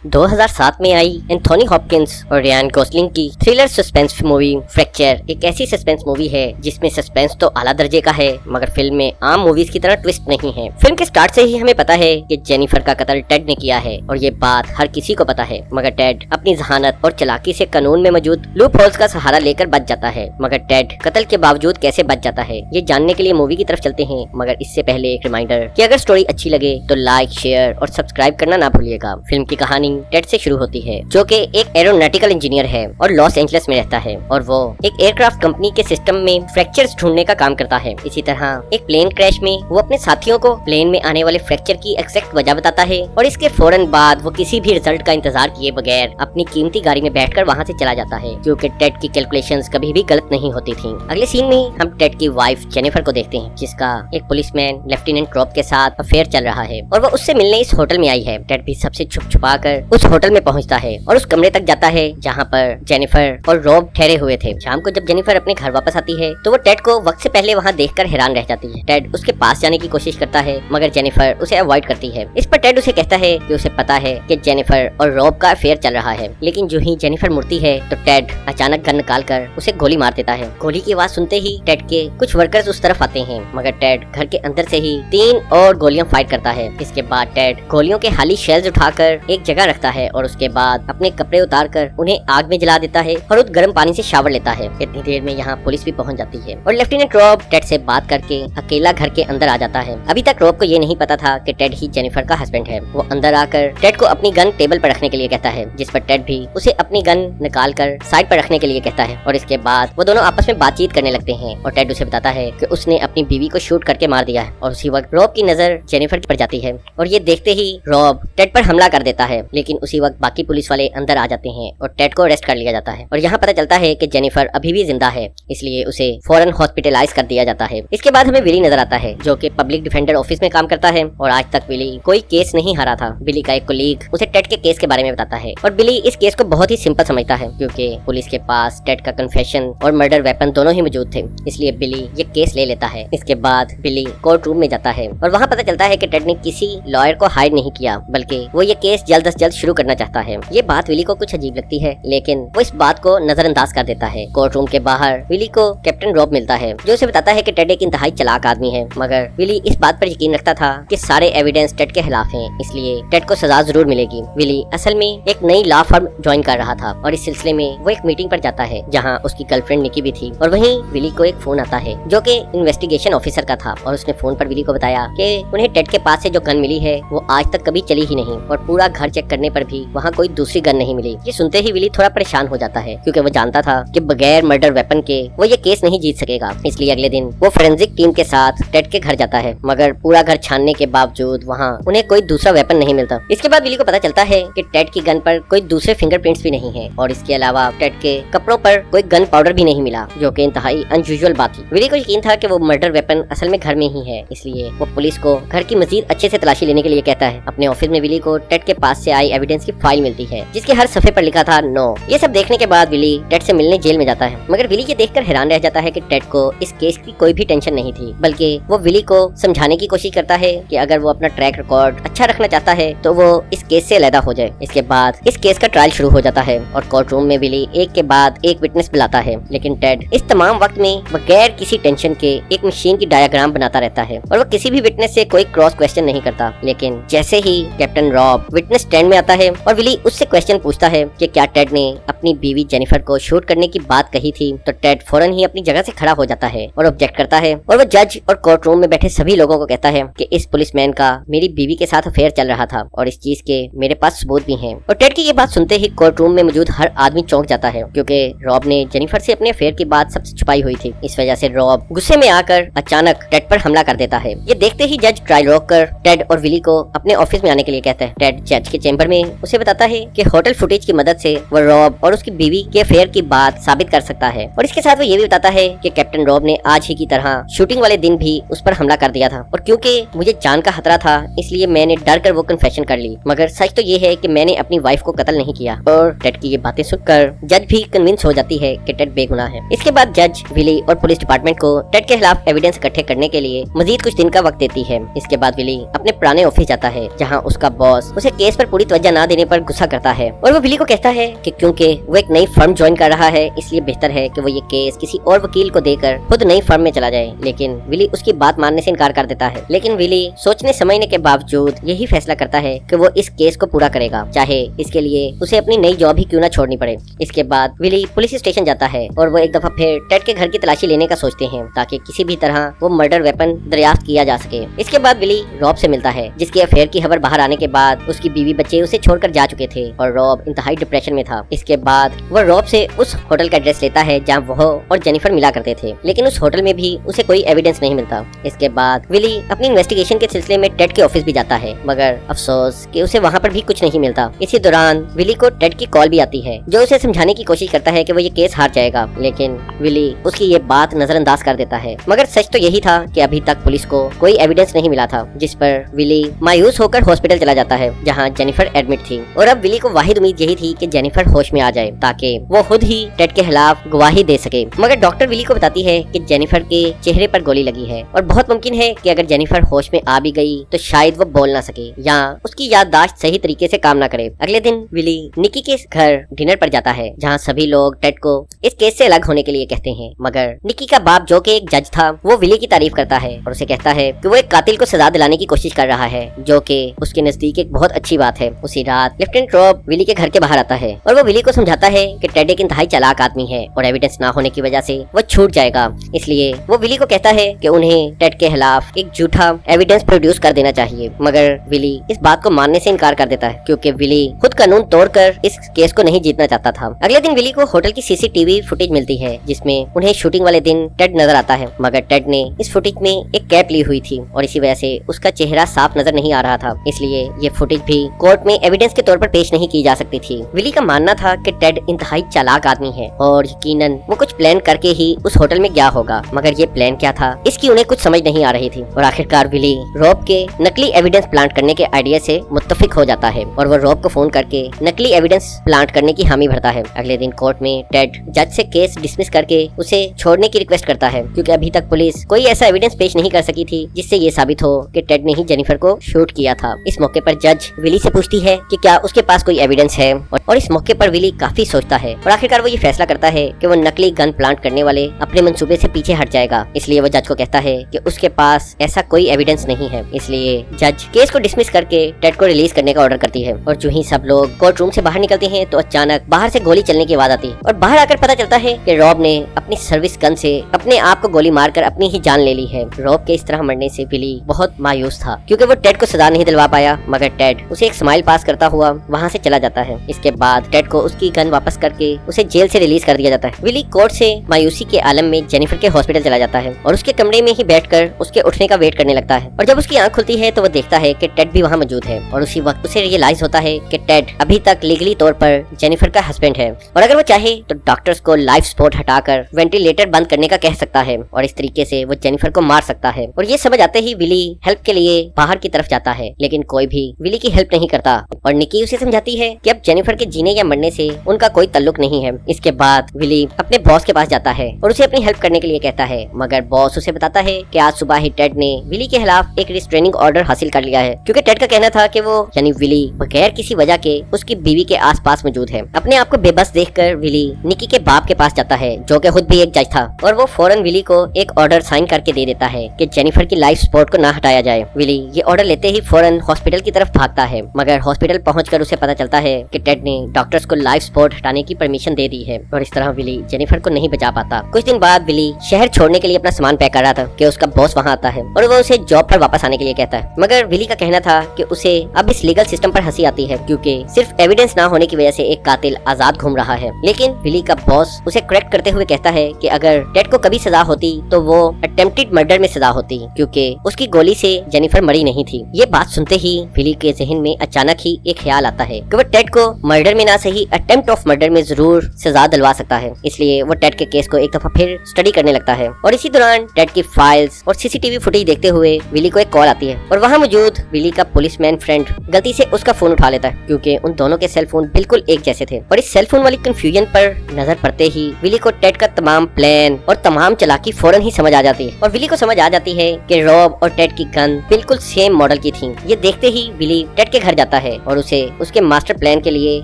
2007 में आई Anthony Hopkins और Riyan Gosling की थ्रिलर सस्पेंस मूवी फ्रैक्चर एक ऐसी सस्पेंस मूवी है जिसमें सस्पेंस तो आला दर्जे का है मगर फिल्म में आम मूवीज की तरह ट्विस्ट नहीं है। फिल्म के स्टार्ट से ही हमें पता है कि जेनिफर का कत्ल टेड ने किया है और ये बात हर किसी को पता है, मगर टेड अपनी जहानत और चालाकी से कानून में मौजूद लूप होल्स का सहारा लेकर बच जाता है। मगर टेड कत्ल के बावजूद कैसे बच जाता है ये जानने के लिए मूवी की तरफ चलते हैं, मगर इससे पहले एक रिमाइंडर कि अगर स्टोरी अच्छी लगे तो लाइक, शेयर और सब्सक्राइब करना ना भूलिएगा। फिल्म की कहानी टेड से शुरू होती है जो कि एक एरोनॉटिकल इंजीनियर है और लॉस एंजलिस में रहता है और वो एक एयरक्राफ्ट कंपनी के सिस्टम में फ्रैक्चर्स ढूंढने का काम करता है। इसी तरह एक प्लेन क्रैश में वो अपने साथियों को प्लेन में आने वाले फ्रैक्चर की एग्जैक्ट वजह बताता है और इसके फौरन बाद वो किसी भी रिजल्ट का इंतजार किए बगैर अपनी कीमती गाड़ी में बैठकर वहाँ से चला जाता है क्योंकि टेड की कैलकुलेशंस कभी भी गलत नहीं होती थी। अगले सीन में हम टेड की वाइफ जेनिफर को देखते हैं जिसका एक पुलिसमैन लेफ्टिनेंट रॉब के साथ अफेयर चल रहा है और वो उससे मिलने इस होटल में आई है। टेड भी सबसे छुप छुपा कर उस होटल में पहुंचता है और उस कमरे तक जाता है जहां पर जेनिफर और रॉब ठहरे हुए थे। शाम को जब जेनिफर अपने घर वापस आती है तो वो टेड को वक्त से पहले वहां देखकर हैरान रह जाती है। टेड उसके पास जाने की कोशिश करता है मगर जेनिफर उसे अवॉइड करती है। इस पर टेड उसे कहता है कि उसे पता है कि जेनिफर और रॉब का अफेयर चल रहा है, लेकिन जो ही जेनिफर मुड़ती है तो टेड अचानक गन निकालकर उसे गोली मार देता है। गोली की आवाज सुनते ही टेड के कुछ वर्कर्स उस तरफ आते हैं मगर टेड घर के अंदर से ही 3 और गोलियां फायर करता है। इसके बाद टेड गोलियों के खाली शेल्स उठाकर एक जगह रखता है और उसके बाद अपने कपड़े उतारकर उन्हें आग में जला देता है और उस गर्म पानी से शावर लेता है। इतनी देर में यहाँ पुलिस भी पहुँच जाती है और लेफ्टिनेंट रॉब टेड से बात करके अकेला घर के अंदर आ जाता है। अभी तक रॉब को ये नहीं पता था कि टेड ही जेनिफर का हस्बैंड है। वो अंदर आकर टेड को अपनी गन टेबल पर रखने के लिए कहता है जिस पर टेड भी उसे अपनी गन निकाल कर साइड पर रखने के लिए कहता है और इसके बाद वो दोनों आपस में बातचीत करने लगते हैं और टेड उसे बताता है कि उसने अपनी बीवी को शूट करके मार दिया है और उसी वक्त रॉब की नजर जेनिफर पर जाती है और ये देखते ही रॉब टेड पर हमला कर देता है, लेकिन उसी वक्त बाकी पुलिस वाले अंदर आ जाते हैं और टेड को अरेस्ट कर लिया जाता है और यहाँ पता चलता है कि जेनिफर अभी भी जिंदा है, इसलिए उसे फौरन हॉस्पिटलाइज कर दिया जाता है। इसके बाद हमें विली नजर आता है जो कि पब्लिक डिफेंडर ऑफिस में काम करता है और आज तक विली कोई केस नहीं हारा था। विली का एक कोलीग उसे टेड के केस के बारे में बताता है और विली इस केस को बहुत ही सिंपल समझता है क्योंकि पुलिस के पास टेड का कन्फेशन और मर्डर वेपन दोनों ही मौजूद थे, इसलिए बिली ये केस ले लेता है। इसके बाद बिली कोर्ट रूम में जाता है और वहाँ पता चलता है कि टेड ने किसी लॉयर को हायर नहीं किया बल्कि वो ये केस जल्द से जल्द शुरू करना चाहता है। ये बात विली को कुछ अजीब लगती है लेकिन वो इस बात को नजरअंदाज कर देता है। कोर्ट रूम के बाहर विली को कैप्टन रॉब मिलता है जो उसे बताता है कि टेड एक इंतहाई चालाक आदमी है, मगर विली इस बात पर यकीन रखता था कि सारे एविडेंस टेड के खिलाफ हैं, इसलिए टेड को सजा जरूर मिलेगी। विली असल में एक नई लॉ फर्म ज्वाइन कर रहा था और इस सिलसिले में वो एक मीटिंग पर जाता है जहाँ उसकी गर्लफ्रेंड निकी भी थी और वहीं विली को एक फोन आता है जो कि इन्वेस्टिगेशन ऑफिसर का था और उसने फोन पर विली को बताया कि उन्हें टेड के पास से जो गन मिली है वो आज तक कभी चली ही नहीं और पूरा घर चेक करने पर भी वहाँ कोई दूसरी गन नहीं मिली। ये सुनते ही विली थोड़ा परेशान हो जाता है क्योंकि वो जानता था कि बगैर मर्डर वेपन के वो ये केस नहीं जीत सकेगा, इसलिए अगले दिन वो फोरेंसिक टीम के साथ टेड के घर जाता है मगर पूरा घर छानने के बावजूद वहाँ उन्हें कोई दूसरा वेपन नहीं मिलता। इसके बाद विली को पता चलता है कि टेड की गन पर कोई दूसरे फिंगरप्रिंट्स भी नहीं है और इसके अलावा टेड के कपड़ों पर कोई गन पाउडर भी नहीं मिला जो कि इंतहाई अनयूजुअल बात थी। विली को यकीन था कि वो मर्डर वेपन असल में घर में ही है, इसलिए वो पुलिस को घर की मजीद अच्छे से तलाशी लेने के लिए कहता है। अपने ऑफिस में विली को टेड के पास से आई एविडेंस की फाइल मिलती है जिसके हर सफे पर लिखा था नो। ये सब देखने के बाद विली टेड से मिलने जेल में जाता है मगर विली ये देखकर हैरान रह जाता है कि टेड को इस केस की कोई भी टेंशन नहीं थी, बल्कि वो विली को समझाने की कोशिश करता है कि अगर वो अपना ट्रैक रिकॉर्ड अच्छा रखना चाहता है तो वो इस केस से अलहदा हो जाए। इसके बाद इस केस का ट्रायल शुरू हो जाता है और कोर्ट रूम में विली एक के बाद एक विटनेस बुलाता है, लेकिन टेड इस तमाम वक्त में बगैर किसी टेंशन के एक मशीन की डायग्राम बनाता रहता है और वो किसी भी विटनेस से कोई क्रॉस क्वेश्चन नहीं करता। लेकिन जैसे ही कैप्टन रॉब विटनेस स्टैंड में आता है और विली उससे क्वेश्चन पूछता है कि क्या टेड ने अपनी बीवी जेनिफर को शूट करने की बात कही थी, तो टेड फौरन ही अपनी जगह से खड़ा हो जाता है और ऑब्जेक्ट करता है और वो जज और कोर्ट रूम में बैठे सभी लोगों को कहता है कि इस पुलिसमैन का मेरी बीवी के साथ अफेयर चल रहा था और इस चीज के मेरे पास सबूत भी हैं। और टेड की ये बात सुनते ही कोर्ट रूम में मौजूद हर आदमी चौंक जाता है क्योंकि रॉब ने जेनिफर से अपने अफेयर की बात सबसे छुपाई हुई थी। इस वजह से रॉब गुस्से में आकर अचानक टेड पर हमला कर देता है। ये देखते ही जज ट्रायल रोककर टेड और विली को अपने ऑफिस में आने के लिए कहता है। टेड जज के चेंबर में उसे बताता है कि होटल फुटेज की मदद से वो रॉब और उसकी बीवी के अफेयर की बात साबित कर सकता है और इसके साथ वो ये भी बताता है कि कैप्टन रॉब ने आज ही की तरह शूटिंग वाले दिन भी उस पर हमला कर दिया था और क्योंकि मुझे जान का खतरा था इसलिए मैंने डर कर वो कन्फेशन कर ली, मगर सच तो ये है कि मैंने अपनी वाइफ को कत्ल नहीं किया। और टेड की ये बातें सुनकर जज भी कन्विंस हो जाती है कि टेड बेगुनाह है। इसके बाद जज विली और पुलिस डिपार्टमेंट को टेड के खिलाफ एविडेंस इकट्ठे करने के लिए मजीद कुछ दिन का वक्त देती है। इसके बाद विली अपने पुराने ऑफिस जाता है जहाँ उसका बॉस उसे केस पर पूरी वजह ना देने पर गुस्सा करता है और वो विली को कहता है कि क्योंकि वो एक नई फर्म ज्वाइन कर रहा है इसलिए बेहतर है कि वो ये केस किसी और वकील को देकर खुद नई फर्म में चला जाए। लेकिन विली उसकी बात मानने से इनकार कर देता है। लेकिन विली सोचने समझने के बावजूद यही फैसला करता है कि वो इस केस को पूरा करेगा, चाहे इसके लिए उसे अपनी नई जॉब ही क्यों ना छोड़नी पड़े। इसके बाद विली पुलिस स्टेशन जाता है और वो एक दफा फिर टेड के घर की तलाशी लेने का सोचते हैं ताकि किसी भी तरह वो मर्डर वेपन दरियाफ्त किया जा सके। इसके बाद विली रॉब से मिलता है जिसके अफेयर की खबर बाहर आने के बाद उसकी बीवी बच्चे उसे छोड़कर जा चुके थे और रॉब इंतहाई डिप्रेशन में था। इसके बाद वो रॉब से उस होटल का एड्रेस लेता है जहाँ वो और जेनिफर मिला करते थे, लेकिन उस होटल में भी उसे कोई एविडेंस नहीं मिलता। इसके बाद विली अपनी इन्वेस्टिगेशन के सिलसिले में टेड के ऑफिस भी जाता है, मगर अफसोस कि उसे वहाँ पर भी कुछ नहीं मिलता। इसी दौरान विली को टेड की कॉल भी आती है जो उसे समझाने की कोशिश करता है कि वो ये केस हार जाएगा, लेकिन विली उसकी ये बात नजरअंदाज कर देता है। मगर सच तो यही था कि अभी तक पुलिस को कोई एविडेंस नहीं मिला था, जिस पर विली मायूस होकर हॉस्पिटल चला जाता है जहाँ जेनिफर एडमिट थी। और अब विली को वाहिद उम्मीद यही थी कि जेनिफर होश में आ जाए ताकि वो खुद ही टेड के खिलाफ गवाही दे सके। मगर डॉक्टर विली को बताती है कि जेनिफर के चेहरे पर गोली लगी है और बहुत मुमकिन है कि अगर जेनिफर होश में आ भी गई तो शायद वो बोल ना सके या उसकी याददाश्त सही तरीके से काम ना करे। अगले दिन विली निकी के घर डिनर पर जाता है जहाँ सभी लोग टेड को इस केस से अलग होने के लिए कहते हैं, मगर निकी का बाप जो कि एक जज था वो विली की तारीफ करता है और उसे कहता है कि वो एक कातिल को सजा दिलाने की कोशिश कर रहा है, जो कि उसके नजदीक एक बहुत अच्छी बात है। उसी रात लेफ्टिनेंट रॉब विली के घर के बाहर आता है और वो विली को समझाता है कि टेड एक इंतहाई चालाक आदमी है और एविडेंस ना होने की वजह से वो छूट जाएगा। इसलिए वो विली को कहता है कि उन्हें टेड के खिलाफ एक झूठा एविडेंस प्रोड्यूस कर देना चाहिए, मगर विली इस बात को मानने से इनकार कर देता है क्योंकि विली खुद कानून तोड़कर इस केस को नहीं जीतना चाहता था। अगले दिन विली को होटल की सीसीटीवी फुटेज मिलती है जिसमें उन्हें शूटिंग वाले दिन टेड नजर आता है, मगर टेड ने इस फुटेज में एक कैप ली हुई थी और इसी वजह से उसका चेहरा साफ नजर नहीं आ रहा था, इसलिए ये फुटेज भी कोर्ट में एविडेंस के तौर पर पेश नहीं की जा सकती थी। विली का मानना था कि टेड इंतहाई चालाक आदमी है और यकीनन वो कुछ प्लान करके ही उस होटल में गया होगा, मगर ये प्लान क्या था इसकी उन्हें कुछ समझ नहीं आ रही थी। और आखिरकार विली रॉब के नकली एविडेंस प्लांट करने के आइडिया से मुत्तफिक हो जाता है और वो रॉब को फोन करके नकली एविडेंस प्लांट करने की हामी भरता है। अगले दिन कोर्ट में टेड जज से केस डिसमिस करके उसे छोड़ने की रिक्वेस्ट करता है क्योंकि अभी तक पुलिस कोई ऐसा एविडेंस पेश नहीं कर सकी थी जिससे ये साबित हो कि टेड ने ही जेनिफर को शूट किया था। इस मौके पर जज विली से पूछती है कि क्या उसके पास कोई एविडेंस है और इस मौके पर विली काफी सोचता है और आखिरकार वो ये फैसला करता है कि वो नकली गन प्लांट करने वाले अपने मंसूबे से पीछे हट जाएगा। इसलिए वो जज को कहता है कि उसके पास ऐसा कोई एविडेंस नहीं है। इसलिए जज केस को डिसमिस करके टेड को रिलीज करने का ऑर्डर करती है और जो ही सब लोग कोर्ट रूम से बाहर निकलते हैं तो अचानक बाहर से गोली चलने की आवाज आती है और बाहर आकर पता चलता है कि रॉब ने अपनी सर्विस गन से अपने आप को गोली मारकर अपनी ही जान ले ली है। रॉब के इस तरह मरने से विली बहुत मायूस था क्योंकि वो टेड को सजा नहीं दिलवा पाया, मगर टेड उसे एक स्माइल पास करता हुआ वहाँ से चला जाता है। इसके बाद टेड को उसकी गन वापस करके उसे जेल से रिलीज कर दिया जाता है। विली कोर्ट से मायूसी के आलम में जेनिफर के हॉस्पिटल चला जाता है और उसके कमरे में ही बैठकर उसके उठने का वेट करने लगता है और जब उसकी आंख खुलती है तो वो देखता है कि टेड भी वहाँ मौजूद है और उसी वक्त उसे रियलाइज होता है कि टेड अभी तक लीगली तौर पर जेनिफर का हस्बैंड है और अगर वो चाहे तो डॉक्टर्स को लाइफ सपोर्ट हटाकर वेंटिलेटर बंद करने का कह सकता है और इस तरीके से वो जेनिफर को मार सकता है। और ये समझ आते ही विली हेल्प के लिए बाहर की तरफ जाता है, लेकिन कोई भी विली की हेल्प नहीं करता और निकी उसे समझाती है कि अब जेनिफर के जीने या मरने से उनका कोई ताल्लुक नहीं है। इसके बाद विली अपने बॉस के पास जाता है और उसे अपनी हेल्प करने के लिए कहता है, मगर बॉस उसे बताता है कि आज सुबह ही टेड ने विली के खिलाफ एक रिस्ट्रेनिंग ऑर्डर हासिल कर लिया है क्योंकि टेड का कहना था कि वो यानी विली बगैर किसी वजह के उसकी बीवी के आसपास मौजूद है। अपने आप को बेबस देखकर विली निकी के बाप के पास जाता है जो कि खुद भी एक जज था और वो फौरन विली को एक ऑर्डर साइन करके दे देता है कि जेनिफर की लाइफ सपोर्ट को ना हटाया जाए। विली ये ऑर्डर लेते ही फौरन हॉस्पिटल की तरफ भागता है, मगर हॉस्पिटल पहुंचकर उसे पता चलता है कि टेड ने डॉक्टर्स को लाइफ सपोर्ट हटाने की परमिशन दे दी है और इस तरह विली जेनिफर को नहीं बचा पाता। कुछ दिन बाद विली शहर छोड़ने के लिए अपना सामान पैक कर रहा था कि उसका बॉस वहाँ आता है और वो उसे जॉब पर वापस आने के लिए कहता है, मगर विली का कहना था कि उसे अब इस लीगल सिस्टम पर हंसी आती है क्योंकि सिर्फ एविडेंस ना होने की वजह से एक कातिल आजाद घूम रहा है। लेकिन विली का बॉस उसे करेक्ट करते हुए कहता है कि अगर टेड को कभी सजा होती तो वो अटेम्प्टेड मर्डर में सजा होती क्योंकि उसकी गोली से जेनिफर मरी नहीं थी। ये बात सुनते ही विली के जहन में अचानक ही एक ख्याल आता है कि वो टेड को मर्डर में ना सही अटेम्प्ट ऑफ मर्डर में जरूर सजा दिलवा सकता है। इसलिए वो टेड के केस को एक दफा फिर स्टडी करने लगता है और इसी दौरान टेड की फाइल्स और सीसीटीवी फुटेज देखते हुए विली को एक कॉल आती है और वहाँ मौजूद विली का पुलिसमैन फ्रेंड गलती से उसका फोन उठा लेता है क्योंकि उन दोनों के सेल फोन बिल्कुल एक जैसे थे और इस सेल फोन वाली कंफ्यूजन पर नजर पड़ते ही विली को टेड का तमाम प्लान और तमाम चालाकी फौरन ही समझ आ जाती है और विली को समझ आ जाती है कि रॉब और टेड की गन बिल्कुल सेम मॉडल की थी। ये देखते ही विली टेड के घर जाता करता है और उसे उसके मास्टर प्लान के लिए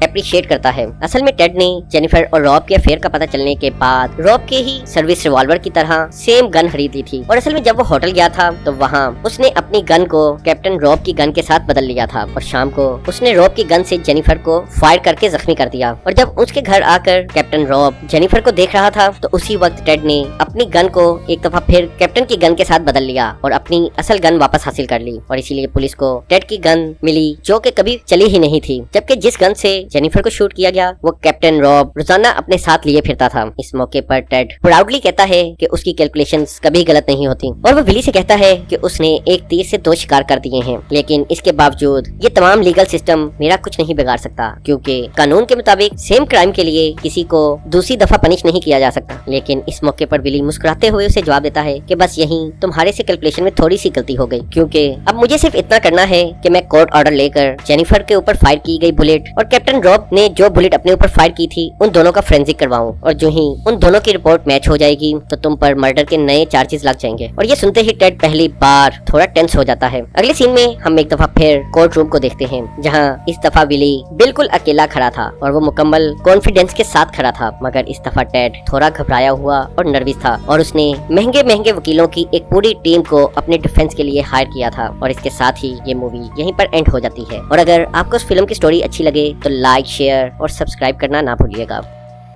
अप्रिशिएट करता है। असल में टेड ने जेनिफर और रॉब के अफेयर का पता चलने के बाद रॉब के ही सर्विस रिवॉल्वर की तरह सेम गन खरीद ली थी और असल में जब वो होटल गया था तो वहाँ उसने अपनी गन को कैप्टन रॉब की गन के साथ बदल लिया था और शाम को उसने रॉब की गन से जेनिफर को फायर करके जख्मी कर दिया। और जब उसके घर आकर कैप्टन रॉब जेनिफर को देख रहा था तो उसी वक्त टेड ने अपनी गन को एक दफा फिर कैप्टन की गन के साथ बदल लिया और अपनी असल गन वापस हासिल कर ली और इसीलिए पुलिस को टेड की गन मिली जो कि कभी चली ही नहीं थी, जबकि जिस गन से जेनिफर को शूट किया गया वो कैप्टन रॉब रोजाना अपने साथ लिए फिरता था। इस मौके पर टेड प्राउडली कहता है कि उसकी कैलकुलेशंस कभी गलत नहीं होती और वो विली से कहता है कि उसने एक तीर से 2 शिकार कर दिए हैं, लेकिन इसके बावजूद ये तमाम लीगल सिस्टम मेरा कुछ नहीं बिगाड़ सकता क्योंकि कानून के मुताबिक सेम क्राइम के लिए किसी को दूसरी दफा पनिश नहीं किया जा सकता। लेकिन इस मौके पर विली मुस्कुराते हुए उसे जवाब देता है कि बस यही तुम्हारे से कैलकुलेशन में थोड़ी सी गलती हो गई, क्योंकि अब मुझे सिर्फ इतना करना है कि मैं कोर्ट ऑर्डर लेकर जेनिफर के ऊपर फायर की गई बुलेट और कैप्टन रॉब ने जो बुलेट अपने ऊपर फायर की थी उन दोनों का फोरेंसिक करवाऊं और जो ही उन दोनों की रिपोर्ट मैच हो जाएगी तो तुम पर मर्डर के नए चार्जेस लग जाएंगे। और ये सुनते ही टेड पहली बार थोड़ा टेंस हो जाता है। अगले सीन में हम एक दफा फिर कोर्ट रूम को देखते हैं जहाँ इस दफा विली बिल्कुल अकेला खड़ा था और वो मुकम्मल कॉन्फिडेंस के साथ खड़ा था, मगर इस दफा टेड थोड़ा घबराया हुआ और नर्वस था और उसने महंगे महंगे वकीलों की एक पूरी टीम को अपने डिफेंस के लिए हायर किया था। और इसके साथ ही ये मूवी यहीं पर एंड हो जाती है। और अगर आपको इस फिल्म की स्टोरी अच्छी लगे तो लाइक, शेयर और सब्सक्राइब करना ना भूलिएगा।